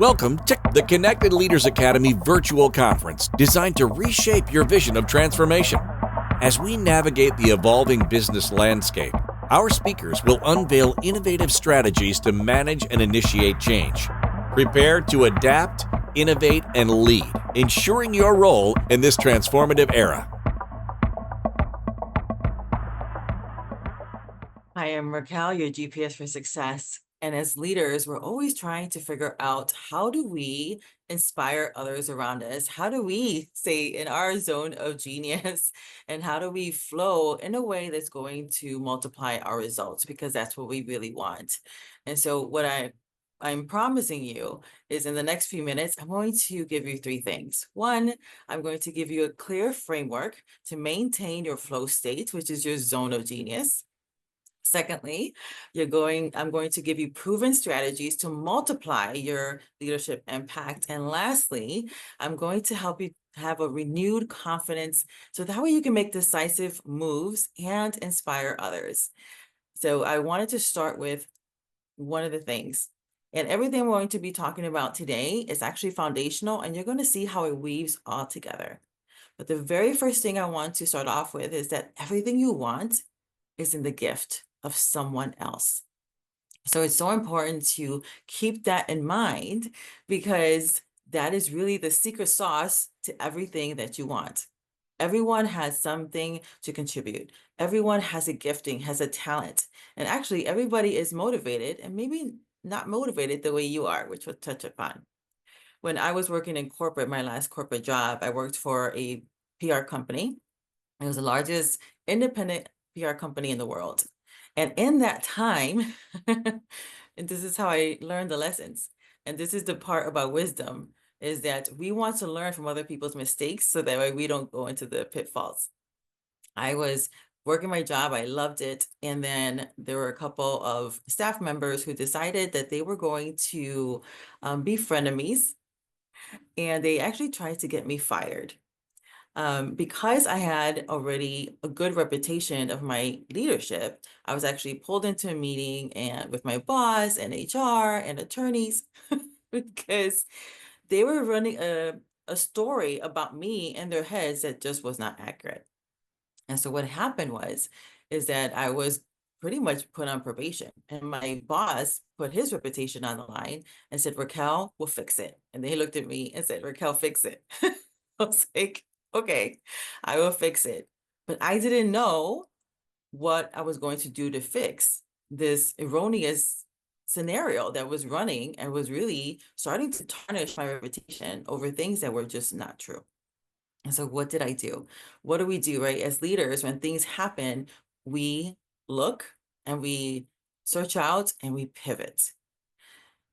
Welcome to the Connected Leaders Academy virtual conference designed to reshape your vision of transformation. As we navigate the evolving business landscape, our speakers will unveil innovative strategies to manage and initiate change. Prepare to adapt, innovate, and lead, ensuring your role in this transformative era. Hi, I'm Raquel, your GPS for Success. And as leaders, we're always trying to figure out, how do we inspire others around us? How do we stay in our zone of genius? And how do we flow in a way that's going to multiply our results? Because that's what we really want. And so what I'm promising you is, in the next few minutes, I'm going to give you three things. One, I'm going to give you a clear framework to maintain your flow state, which is your zone of genius. Secondly, I'm going to give you proven strategies to multiply your leadership impact. And lastly, I'm going to help you have a renewed confidence so that way you can make decisive moves and inspire others. So I wanted to start with one of the things. And everything we're going to be talking about today is actually foundational, and you're going to see how it weaves all together. But the very first thing I want to start off with is that everything you want is in the gift of someone else. So it's so important to keep that in mind, because that is really the secret sauce to everything that you want. Everyone has something to contribute. Everyone has a gifting, has a talent. And actually, everybody is motivated, and maybe not motivated the way you are, which we'll touch upon. When I was working in corporate, my last corporate job, I worked for a PR company. It was the largest independent PR company in the world. And in that time, and this is how I learned the lessons, and this is the part about wisdom, is that we want to learn from other people's mistakes so that way we don't go into the pitfalls. I was working my job, I loved it, and then there were a couple of staff members who decided that they were going to be frenemies, and they actually tried to get me fired. Because I had already a good reputation of my leadership, I was actually pulled into a meeting and with my boss and HR and attorneys because they were running a story about me in their heads that just was not accurate. And so what happened is that I was pretty much put on probation, and my boss put his reputation on the line and said, Raquel, we'll fix it. And they looked at me and said, Raquel, fix it. I was like, okay, I will fix it. But I didn't know what I was going to do to fix this erroneous scenario that was running and was really starting to tarnish my reputation over things that were just not true. And so what did I do? What do we do, right? As leaders, when things happen, we look and we search out and we pivot.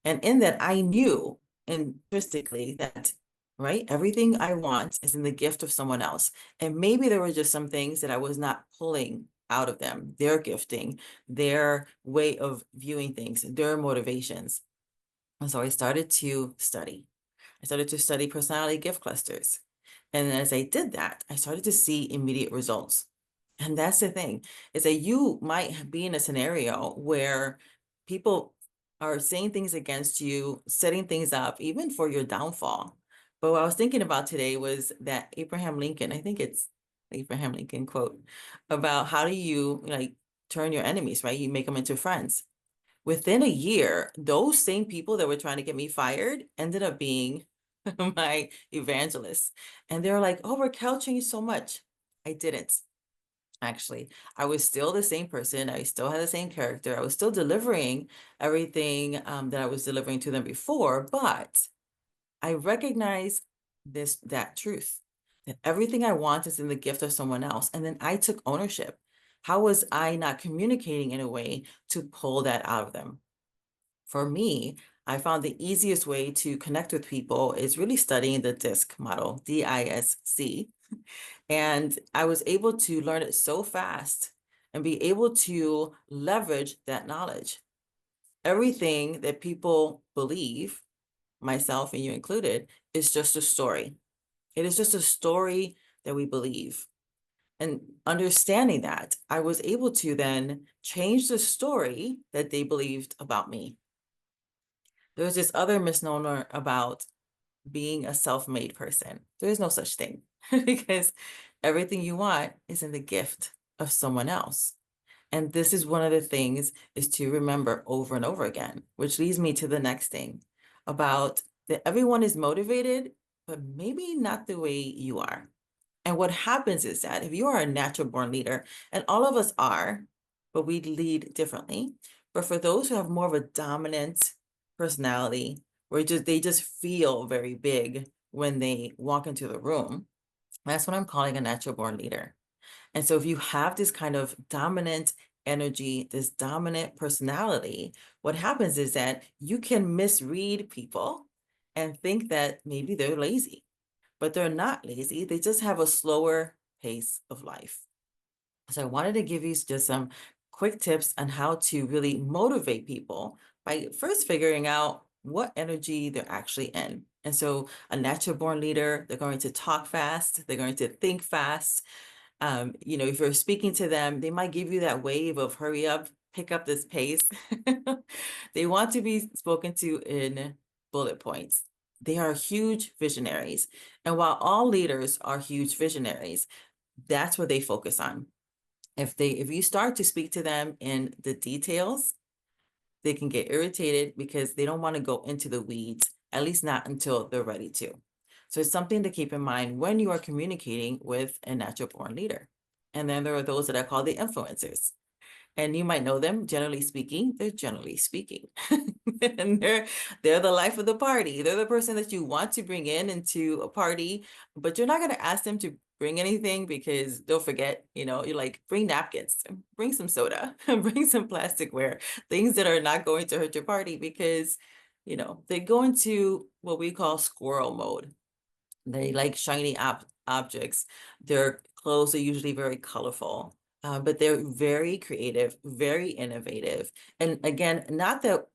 And in that, I knew intrinsically that, right, everything I want is in the gift of someone else. And maybe there were just some things that I was not pulling out of them, their gifting, their way of viewing things, their motivations. And so I started to study. I started to study personality gift clusters. And as I did that, I started to see immediate results. And that's the thing, is that you might be in a scenario where people are saying things against you, setting things up, even for your downfall. But what I was thinking about today was that Abraham Lincoln, I think it's Abraham Lincoln quote, about how do you turn your enemies, right? You make them into friends. Within a year, those same people that were trying to get me fired ended up being my evangelists. And they're like, oh, Raquel changed so much. I didn't. Actually, I was still the same person. I still had the same character. I was still delivering everything that I was delivering to them before, but I recognized that truth, that everything I want is in the gift of someone else. And then I took ownership. How was I not communicating in a way to pull that out of them? For me, I found the easiest way to connect with people is really studying the DISC model, DISC. And I was able to learn it so fast and be able to leverage that knowledge. Everything that people believe, myself and you included, is just a story. It is just a story that we believe. And understanding that, I was able to then change the story that they believed about me. There's this other misnomer about being a self-made person. There is no such thing because everything you want is in the gift of someone else. And this is one of the things is to remember over and over again, which leads me to the next thing about that everyone is motivated, but maybe not the way you are. And what happens is that if you are a natural born leader, and all of us are, but we lead differently. But for those who have more of a dominant personality, where they just feel very big when they walk into the room, that's what I'm calling a natural born leader. And so if you have this kind of dominant energy, this dominant personality, what happens is that you can misread people and think that maybe they're lazy, but they're not lazy. They just have a slower pace of life. So I wanted to give you just some quick tips on how to really motivate people by first figuring out what energy they're actually in. And so a natural born leader, they're going to talk fast, they're going to think fast. If you're speaking to them, they might give you that wave of hurry up, pick up this pace. They want to be spoken to in bullet points. They are huge visionaries. And while all leaders are huge visionaries, that's what they focus on. If you start to speak to them in the details, they can get irritated because they don't want to go into the weeds, at least not until they're ready to. So it's something to keep in mind when you are communicating with a natural born leader. And then there are those that I call the influencers. And you might know them, generally speaking, they're generally speaking. And they're the life of the party. They're the person that you want to bring into a party, but you're not going to ask them to bring anything because they'll forget. You're like, bring napkins, bring some soda, bring some plasticware, things that are not going to hurt your party because, they go into what we call squirrel mode. They like shiny objects. Their clothes are usually very colorful, but they're very creative, very innovative. And again, not that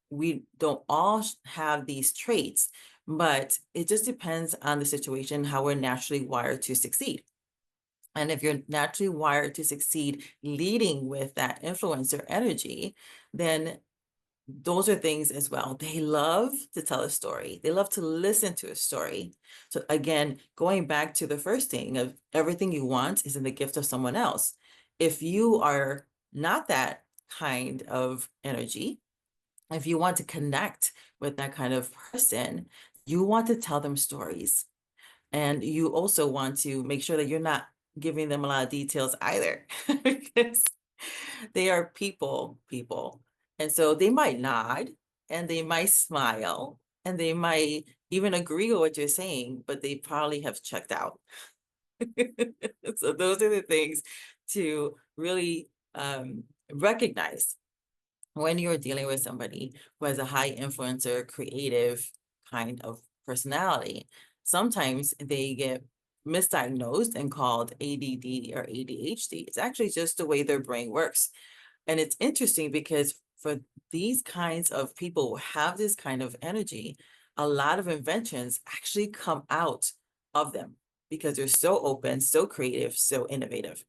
we don't all have these traits, but it just depends on the situation, how we're naturally wired to succeed. And if you're naturally wired to succeed leading with that influencer energy, then those are things as well. They love to tell a story. They love to listen to a story. So again, going back to the first thing of everything you want is in the gift of someone else. If you are not that kind of energy, if you want to connect with that kind of person, you want to tell them stories. And you also want to make sure that you're not giving them a lot of details either, because they are people. And so they might nod and they might smile and they might even agree with what you're saying, but they probably have checked out. So those are the things to really recognize when you're dealing with somebody who has a high influencer, creative kind of personality. Sometimes they get misdiagnosed and called ADD or ADHD. It's actually just the way their brain works. And it's interesting because for these kinds of people who have this kind of energy, a lot of inventions actually come out of them because they're so open, so creative, so innovative.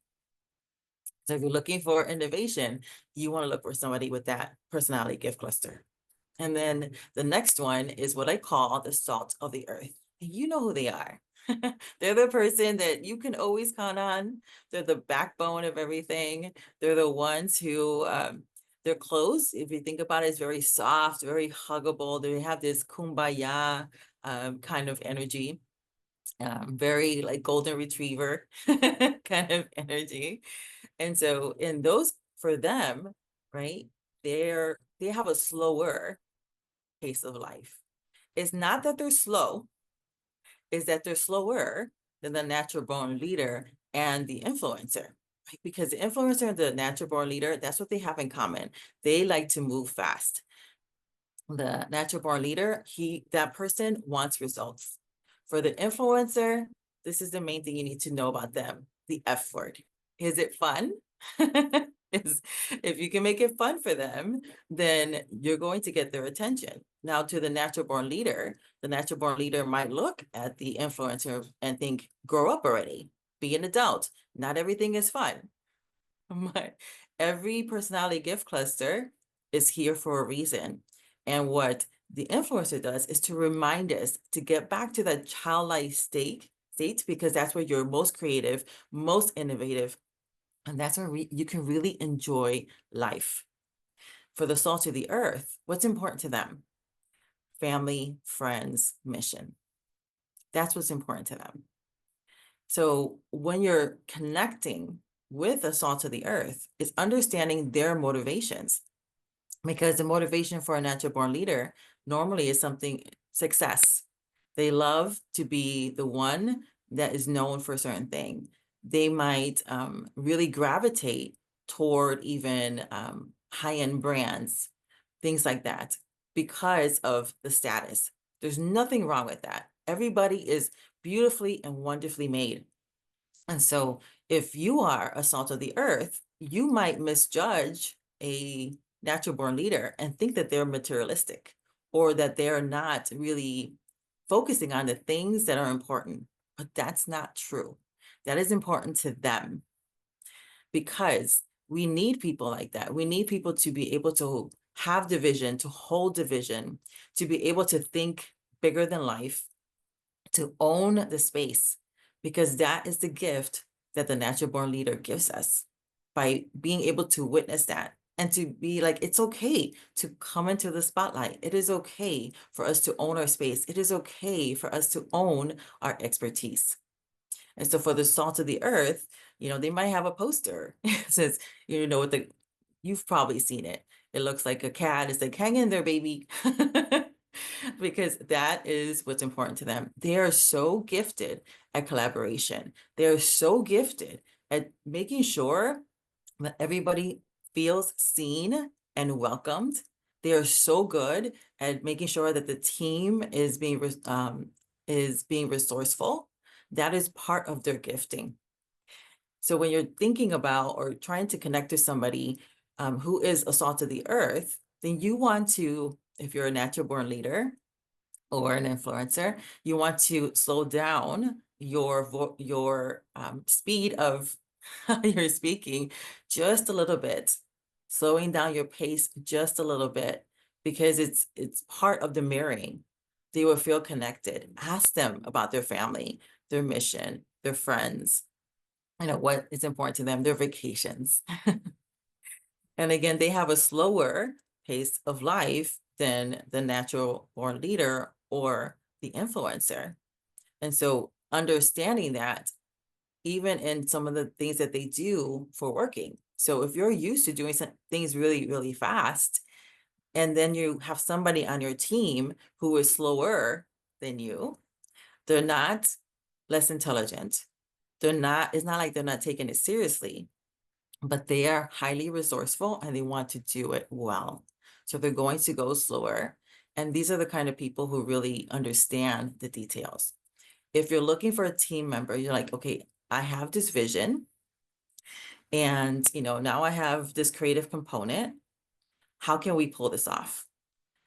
So if you're looking for innovation, you want to look for somebody with that personality gift cluster. And then the next one is what I call the salt of the earth. And you know who they are. They're the person that you can always count on. They're the backbone of everything. They're the ones who, their clothes, if you think about it, is very soft, very huggable. They have this kumbaya kind of energy, very like golden retriever kind of energy. And so in those, for them, right, they have a slower pace of life. It's not that they're slow, is that they're slower than the natural born leader and the influencer. Right? Because the influencer and the natural born leader, that's what they have in common. They like to move fast. The natural born leader, that person wants results. For the influencer, this is the main thing you need to know about them, the F word. Is it fun? If you can make it fun for them, then you're going to get their attention. Now, to the natural born leader, the natural born leader might look at the influencer and think, grow up already, be an adult. Not everything is fun. But every personality gift cluster is here for a reason. And what the influencer does is to remind us to get back to that childlike state, because that's where you're most creative, most innovative, and that's where you can really enjoy life. For the salt of the earth, what's important to them? Family, friends, mission. That's what's important to them. So when you're connecting with the salt of the earth, it's understanding their motivations, because the motivation for a natural born leader normally is something success. They love to be the one that is known for a certain thing. They might really gravitate toward even high-end brands, things like that, because of the status. There's nothing wrong with that. Everybody is beautifully and wonderfully made. And so if you are a salt of the earth, you might misjudge a natural born leader and think that they're materialistic, or that they're not really focusing on the things that are important. But that's not true. That is important to them, because we need people like that. We need people to be able to have the vision, to hold the vision, to be able to think bigger than life, to own the space, because that is the gift that the natural born leader gives us, by being able to witness that and to be like, it's okay to come into the spotlight. It is okay for us to own our space. It is okay for us to own our expertise. And so for the salt of the earth, they might have a poster. It says, with you've probably seen it. It looks like a cat. It's like, hang in there, baby. Because that is what's important to them. They are so gifted at collaboration. They're so gifted at making sure that everybody feels seen and welcomed. They are so good at making sure that the team is being resourceful. That is part of their gifting. So when you're thinking about or trying to connect to somebody who is a salt of the earth, then you want to, if you're a natural born leader or an influencer, you want to slow down your speed of your speaking just a little bit, slowing down your pace just a little bit, because it's part of the mirroring. They will feel connected. Ask them about their family, their mission, their friends, what is important to them, their vacations. And again, they have a slower pace of life than the natural born leader or the influencer. And so understanding that, even in some of the things that they do for working. So if you're used to doing some things really, really fast, and then you have somebody on your team who is slower than you, they're not less intelligent. It's not like they're not taking it seriously, but they are highly resourceful and they want to do it well. So they're going to go slower. And these are the kind of people who really understand the details. If you're looking for a team member, you're like, okay, I have this vision, and now I have this creative component. How can we pull this off?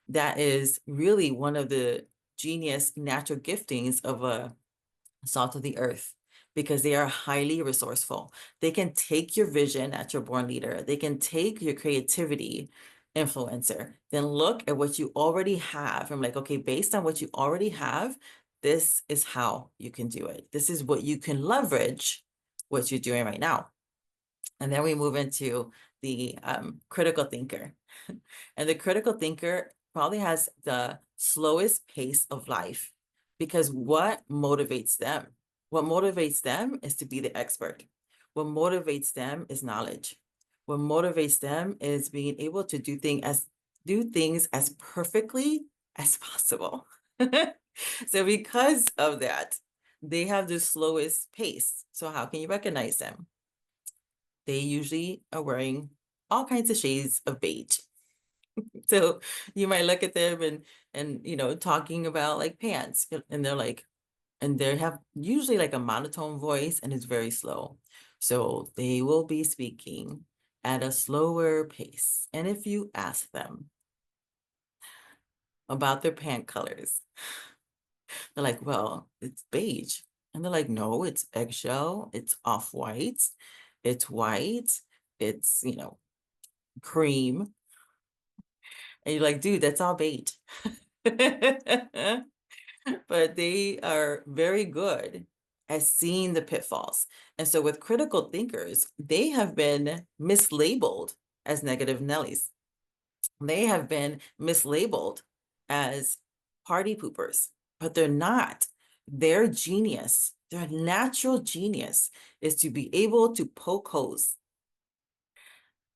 That is really one of the genius natural giftings of a salt of the earth, because they are highly resourceful. They can take your vision, natural born leader. They can take your creativity, influencer, then look at what you already have. I'm like, okay, based on what you already have, this is how you can do it. This is what you can leverage what you're doing right now. And then we move into the critical thinker. And the critical thinker probably has the slowest pace of life, because what motivates them? What motivates them is to be the expert. What motivates them is knowledge. What motivates them is being able to do things as perfectly as possible. So because of that, they have the slowest pace. So how can you recognize them? They usually are wearing all kinds of shades of beige. So you might look at them and talking about like pants, and they're like, and they have usually like a monotone voice, and it's very slow. So they will be speaking at a slower pace. And if you ask them about their pant colors, they're like, well, it's beige. And they're like, no, it's eggshell, it's off-white, it's white, it's cream. And you're like, dude, that's all beige. But they are very good at seeing the pitfalls. And so with critical thinkers, they have been mislabeled as negative Nellies. They have been mislabeled as party poopers, but they're not. Their genius, their natural genius is to be able to poke holes.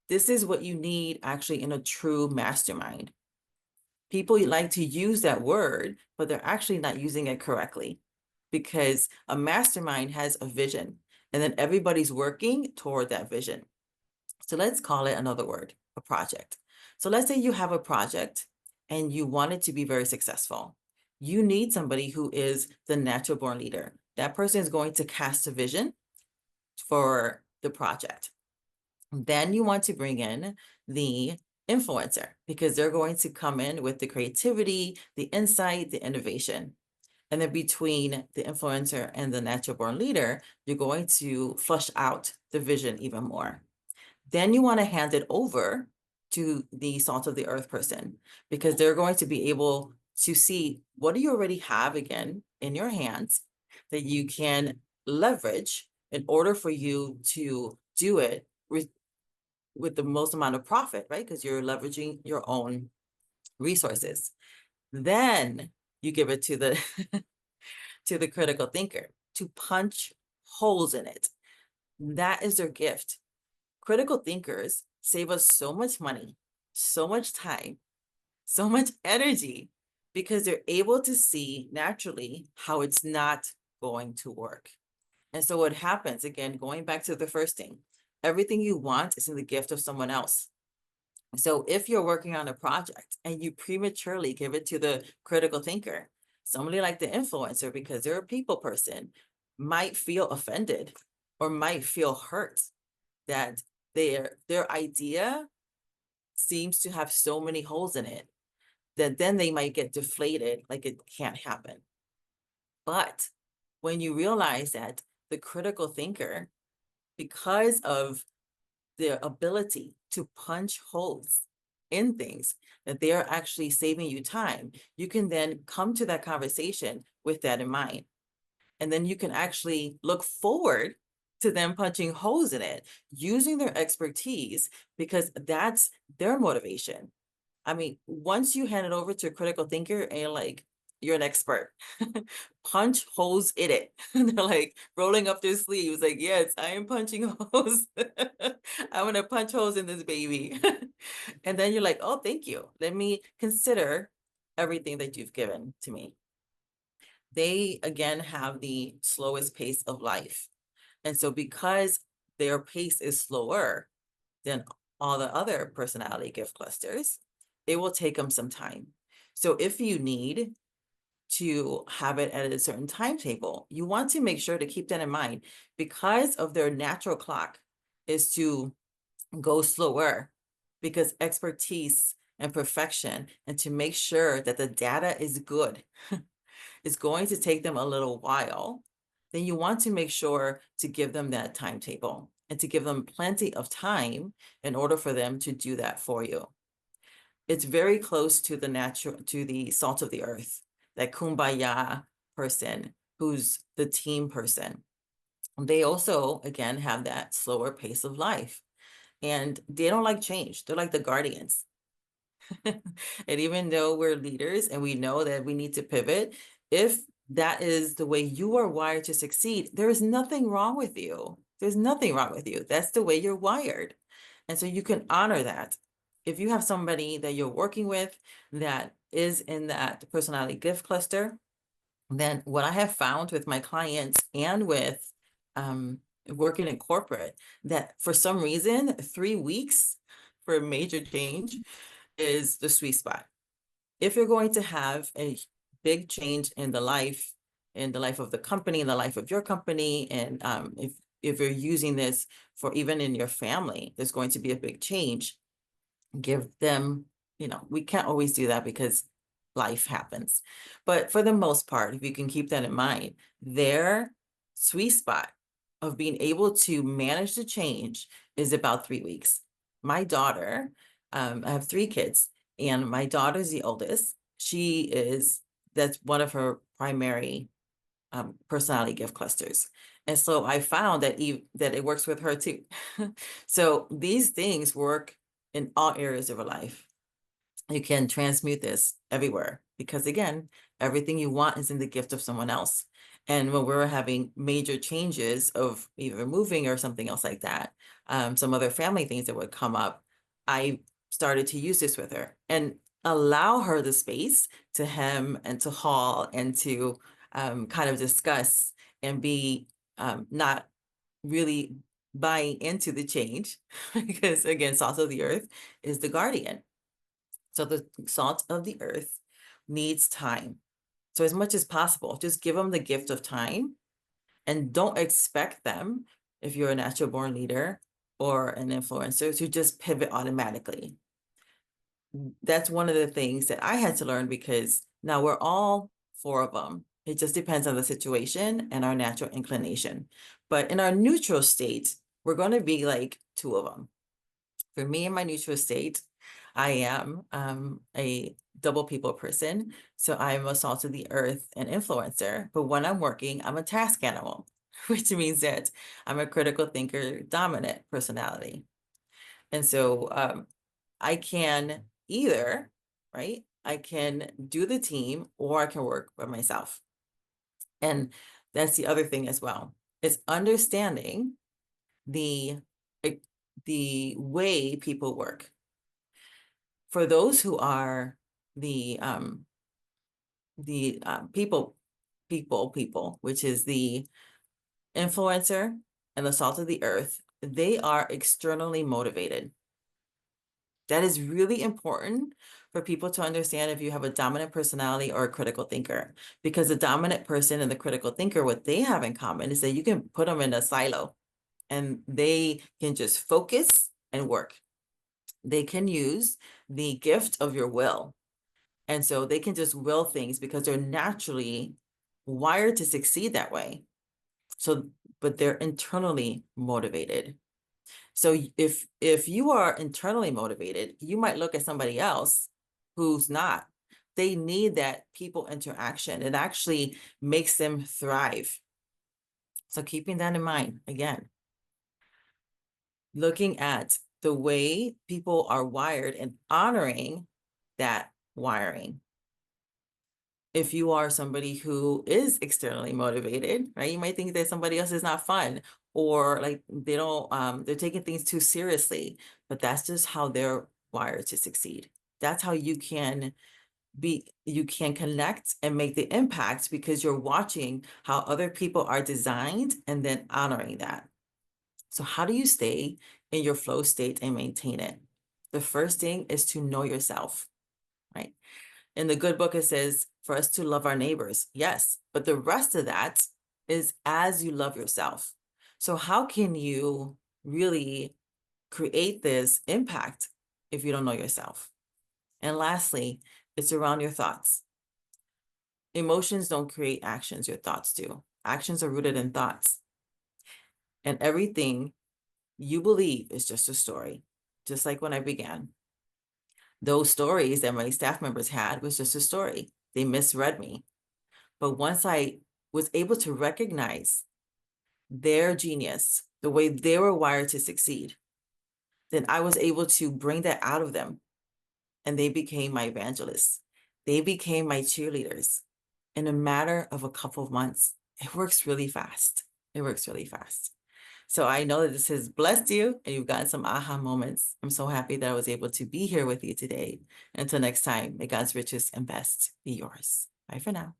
This is what you need actually in a true mastermind. People like to use that word, but they're actually not using it correctly, because a mastermind has a vision and then everybody's working toward that vision. So let's call it another word, a project. So let's say you have a project and you want it to be very successful. You need somebody who is the natural born leader. That person is going to cast a vision for the project. Then you want to bring in the influencer, because they're going to come in with the creativity, the insight, the innovation. And then between the influencer and the natural born leader, you're going to flush out the vision even more. Then you want to hand it over to the salt of the earth person, because they're going to be able to see what do you already have again in your hands that you can leverage in order for you to do it with the most amount of profit, right? Because you're leveraging your own resources. Then you give it to the to the critical thinker to punch holes in it. That is their gift. Critical thinkers save us so much money, so much time, so much energy, because they're able to see naturally how it's not going to work. And so what happens, again, going back to the first thing, everything you want is in the gift of someone else. So if you're working on a project and you prematurely give it to the critical thinker, somebody like the influencer, because they're a people person, might feel offended or might feel hurt that their idea seems to have so many holes in it that then they might get deflated, like it can't happen. But when you realize that the critical thinker, because of their ability to punch holes in things, that they are actually saving you time, you can then come to that conversation with that in mind. And then you can actually look forward to them punching holes in it, using their expertise, because that's their motivation. I mean, once you hand it over to a critical thinker and you're an expert, punch holes in it. They're like rolling up their sleeves, like, yes, I am punching holes. I'm gonna punch holes in this baby. And then you're like, oh, thank you. Let me consider everything that you've given to me. They, again, have the slowest pace of life. And so because their pace is slower than all the other personality gift clusters, it will take them some time. So if you need to have it at a certain timetable, you want to make sure to keep that in mind, because of their natural clock is to go slower, because expertise and perfection, and to make sure that the data is good, is going to take them a little while. Then you want to make sure to give them that timetable and to give them plenty of time in order for them to do that for you. It's very close to the salt of the earth, that kumbaya person who's the team person. They also, again, have that slower pace of life, and they don't like change. They're like the guardians. And even though we're leaders and we know that we need to pivot, if that is the way you are wired to succeed, there is nothing wrong with you. There's nothing wrong with you. That's the way you're wired. And so you can honor that. If you have somebody that you're working with that is in that personality gift cluster, then what I have found with my clients and with working in corporate, that for some reason, 3 weeks for a major change is the sweet spot. If you're going to have a big change in the life of the company, in the life of your company, and if you're using this for even in your family, there's going to be a big change. Give them, we can't always do that because life happens. But for the most part, if you can keep that in mind, their sweet spot of being able to manage the change is about 3 weeks. My daughter, I have 3 kids, and my daughter's the oldest. that's one of her primary personality gift clusters. And so I found that that it works with her too. So these things work in all areas of her life. You can transmute this everywhere because, again, everything you want is in the gift of someone else. And when we're having major changes of either moving or something else like that, some other family things that would come up, I started to use this with her and allow her the space to hem and to haul and to kind of discuss and be not really buying into the change because, again, salt of the earth is the guardian. So the salt of the earth needs time. So as much as possible, just give them the gift of time and don't expect them, if you're a natural born leader or an influencer, to just pivot automatically. That's one of the things that I had to learn because now we're all 4 of them. It just depends on the situation and our natural inclination. But in our neutral state, we're going to be like 2 of them. For me in my neutral state, I am a double people person. So I'm a salt of the earth and influencer. But when I'm working, I'm a task animal, which means that I'm a critical thinker, dominant personality. And so I can either, right? I can do the team or I can work by myself. And that's the other thing as well. It's understanding the way people work. For those who are the people, which is the influencer and the salt of the earth, they are externally motivated. That is really important for people to understand if you have a dominant personality or a critical thinker, because the dominant person and the critical thinker, what they have in common is that you can put them in a silo and they can just focus and work. They can use the gift of your will. And so they can just will things because they're naturally wired to succeed that way. So, but they're internally motivated. So if you are internally motivated, you might look at somebody else who's not. They need that people interaction. It actually makes them thrive. So keeping that in mind, again, looking at the way people are wired and honoring that wiring. If you are somebody who is externally motivated, right, you might think that somebody else is not fun or like they don't, they're taking things too seriously, but that's just how they're wired to succeed. That's how you can connect and make the impact because you're watching how other people are designed and then honoring that. So how do you stay in your flow state and maintain it? The first thing is to know yourself, right? In the good book, it says for us to love our neighbors. Yes, but the rest of that is as you love yourself. So how can you really create this impact if you don't know yourself? And lastly, it's around your thoughts. Emotions don't create actions, your thoughts do. Actions are rooted in thoughts. And everything you believe is just a story, just like when I began. Those stories that my staff members had was just a story. They misread me. But once I was able to recognize their genius, the way they were wired to succeed, then I was able to bring that out of them. And they became my evangelists. They became my cheerleaders in a matter of a couple of months. It works really fast. It works really fast. So I know that this has blessed you and you've gotten some aha moments. I'm so happy that I was able to be here with you today. Until next time, may God's richest and best be yours. Bye for now.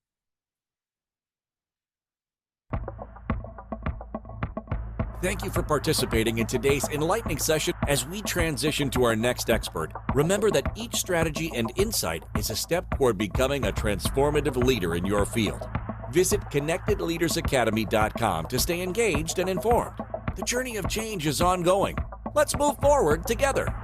Thank you for participating in today's enlightening session. As we transition to our next expert, remember that each strategy and insight is a step toward becoming a transformative leader in your field. Visit ConnectedLeadersAcademy.com to stay engaged and informed. The journey of change is ongoing. Let's move forward together.